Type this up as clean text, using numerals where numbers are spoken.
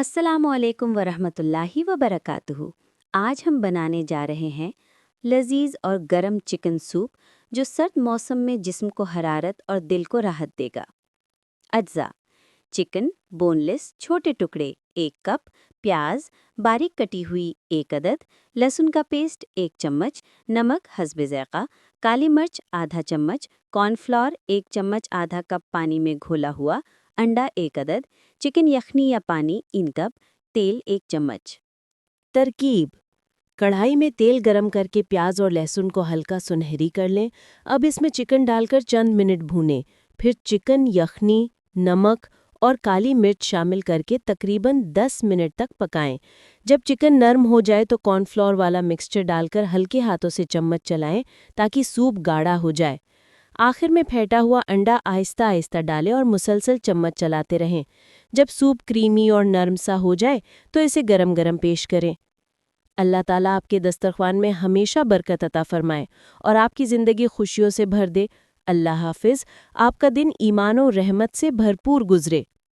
السلام علیکم ورحمۃ اللہ وبرکاتہ۔ آج ہم بنانے جا رہے ہیں لذیذ اور گرم چکن سوپ جو سرد موسم میں جسم کو حرارت اور دل کو راحت دے گا۔ اجزاء: چکن بون لیس چھوٹے ٹکڑے 1 کپ، پیاز باریک کٹی ہوئی 1 عدد، لہسن کا پیسٹ 1 چمچ، نمک حسب ذائقہ، کالی مرچ آدھا چمچ، کارن فلاور 1 چمچ آدھا کپ پانی میں گھولا ہوا، انڈا 1 عدد، چکن یخنی یا پانی 3 کپ، تیل 1 چمچ۔ ترکیب: کڑھائی میں تیل گرم کر کے پیاز اور لہسن کو ہلکا سنہری کر لیں۔ اب اس میں چکن ڈال کر چند منٹ بھونیں، پھر چکن یخنی، نمک اور کالی مرچ شامل کر کے تقریباً 10 منٹ تک پکائیں۔ جب چکن نرم ہو جائے تو کارن فلاور والا مکسچر ڈال کر ہلکے ہاتھوں سے چمچ چلائیں تاکہ سوپ گاڑھا ہو جائے۔ آخر میں پھیٹا ہوا انڈا آہستہ آہستہ ڈالیں اور مسلسل چمچ چلاتے رہیں۔ جب سوپ کریمی اور نرم سا ہو جائے تو اسے گرم گرم پیش کریں۔ اللہ تعالیٰ آپ کے دسترخوان میں ہمیشہ برکت عطا فرمائے اور آپ کی زندگی خوشیوں سے بھر دے۔ اللہ حافظ۔ آپ کا دن ایمان و رحمت سے بھرپور گزرے۔